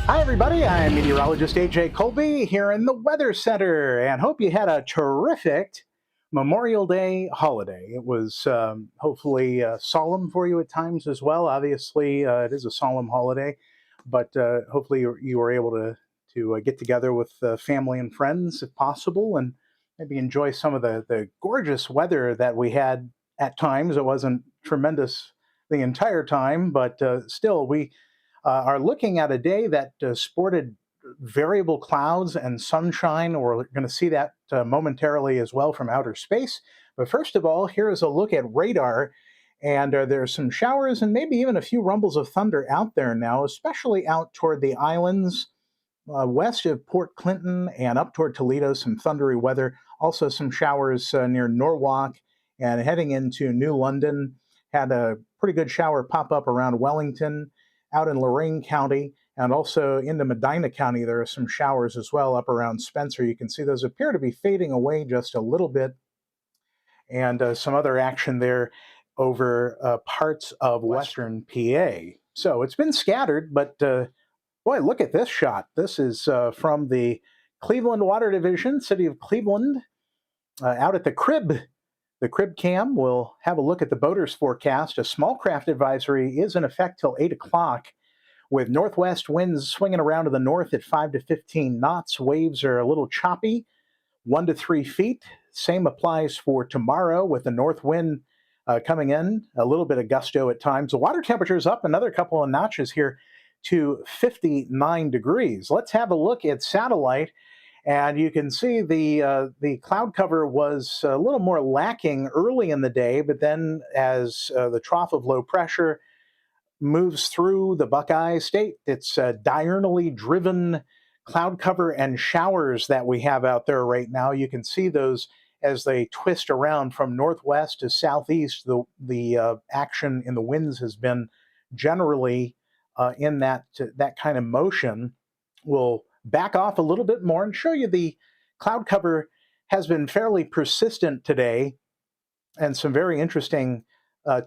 Hi, everybody. I'm Meteorologist AJ Colby here in the Weather Center, and hope you had a terrific Memorial Day holiday. It was hopefully solemn for you at times as well. Obviously, it is a solemn holiday, but hopefully you were able to get together with family and friends if possible, and maybe enjoy some of the gorgeous weather that we had at times. It wasn't tremendous the entire time, but still we are looking at a day that sported variable clouds and sunshine. We're going to see that momentarily as well from outer space. But first of all, here is a look at radar. And there's some showers and maybe even a few rumbles of thunder out there now, especially out toward the islands west of Port Clinton and up toward Toledo, some thundery weather. Also, some showers near Norwalk and heading into New London. Had a pretty good shower pop up around Wellington, out in Lorain County, and also into Medina County. There are some showers as well up around Spencer. You can see those appear to be fading away just a little bit, and some other action there over parts of western PA. So it's been scattered, but boy, look at this shot. This is from the Cleveland Water Division, City of Cleveland, out at the Crib. The Crib Cam. We'll have a look at the boaters forecast. A small craft advisory is in effect till 8 o'clock with northwest winds swinging around to the north at 5 to 15 knots. Waves are a little choppy, 1 to 3 feet. Same applies for tomorrow with the north wind coming in, a little bit of gusto at times. The water temperature is up another couple of notches here to 59 degrees. Let's have a look at satellite. And you can see the cloud cover was a little more lacking early in the day, but then as the trough of low pressure moves through the Buckeye State, it's diurnally driven cloud cover and showers that we have out there right now. You can see those as they twist around from northwest to southeast. The action in the winds has been generally in that kind of motion. We'll back off a little bit more and show you the cloud cover has been fairly persistent today, and some very interesting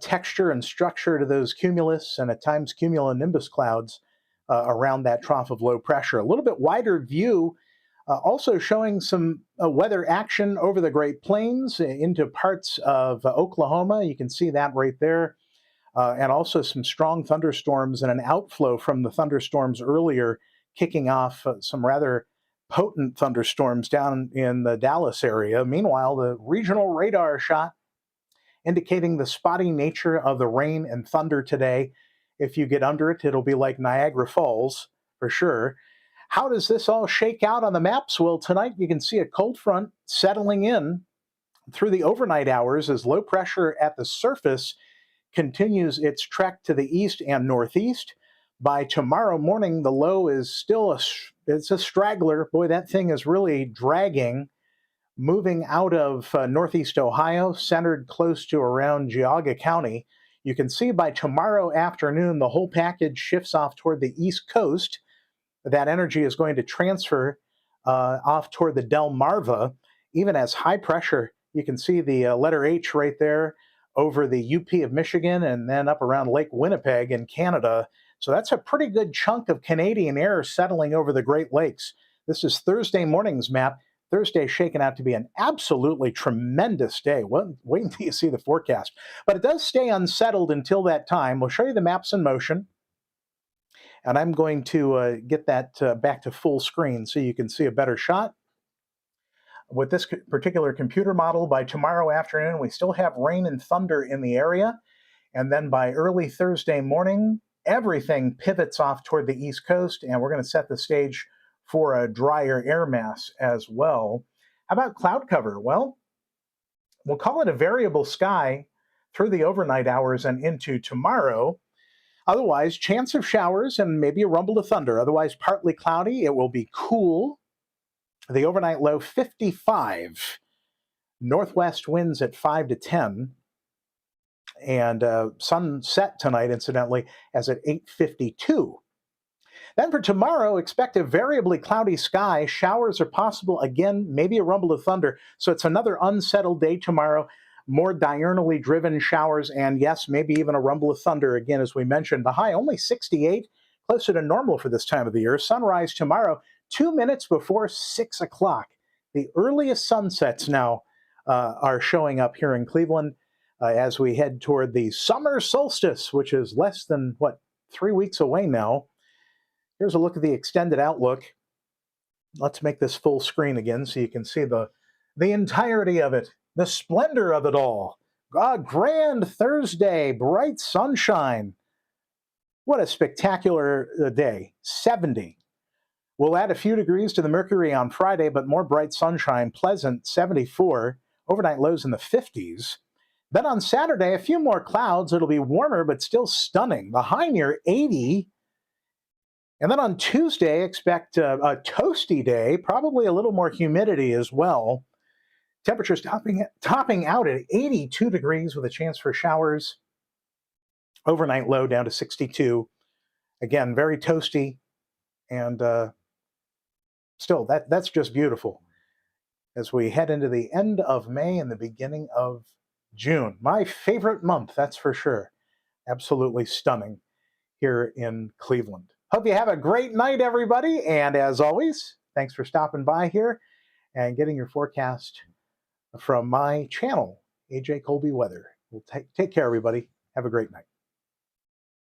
texture and structure to those cumulus and at times cumulonimbus clouds around that trough of low pressure. A little bit wider view, also showing some weather action over the Great Plains into parts of Oklahoma. You can see that right there. And also some strong thunderstorms and an outflow from the thunderstorms earlier, kicking off some rather potent thunderstorms down in the Dallas area. Meanwhile, the regional radar shot indicating the spotty nature of the rain and thunder today. If you get under it, it'll be like Niagara Falls for sure. How does this all shake out on the maps? Well, tonight you can see a cold front settling in through the overnight hours as low pressure at the surface continues its trek to the east and northeast. By tomorrow morning, the low is still it's a straggler. Boy, that thing is really dragging, moving out of northeast Ohio, centered close to around Geauga County. You can see by tomorrow afternoon, the whole package shifts off toward the east coast. That energy is going to transfer off toward the Delmarva, even as high pressure. You can see the letter H right there over the UP of Michigan and then up around Lake Winnipeg in Canada. So that's a pretty good chunk of Canadian air settling over the Great Lakes. This is Thursday morning's map. Thursday shaking out to be an absolutely tremendous day. Well, wait until you see the forecast. But it does stay unsettled until that time. We'll show you the maps in motion. And I'm going to get that back to full screen so you can see a better shot. With this particular computer model, by tomorrow afternoon, we still have rain and thunder in the area. And then by early Thursday morning, everything pivots off toward the East Coast, and we're going to set the stage for a drier air mass as well. How about cloud cover? Well, we'll call it a variable sky through the overnight hours and into tomorrow. Otherwise, chance of showers and maybe a rumble of thunder. Otherwise, partly cloudy. It will be cool. The overnight low 55. Northwest winds at 5 to 10. And sunset tonight, incidentally, as at 8:52. Then for tomorrow, expect a variably cloudy sky. Showers are possible again, maybe a rumble of thunder. So it's another unsettled day tomorrow. More diurnally driven showers, and yes, maybe even a rumble of thunder again, as we mentioned. The high only 68. closer to normal for this time of the year. Sunrise tomorrow, 2 minutes before 6 o'clock. The earliest sunsets now are showing up here in Cleveland as we head toward the summer solstice, which is less than, 3 weeks away now. Here's a look at the extended outlook. Let's make this full screen again so you can see the entirety of it, the splendor of it all. A grand Thursday, bright sunshine. What a spectacular day. 70. We'll add a few degrees to the mercury on Friday, but more bright sunshine, pleasant, 74. Overnight lows in the 50s. Then on Saturday, a few more clouds. It'll be warmer, but still stunning. The high near 80. And then on Tuesday, expect a toasty day, probably a little more humidity as well. Temperatures topping out at 82 degrees with a chance for showers. Overnight low down to 62. Again, very toasty. And still, that's just beautiful as we head into the end of May and the beginning of June. My favorite month, that's for sure. Absolutely stunning here in Cleveland. Hope you have a great night, everybody. And as always, thanks for stopping by here and getting your forecast from my channel, AJ Colby Weather. Take care, everybody. Have a great night.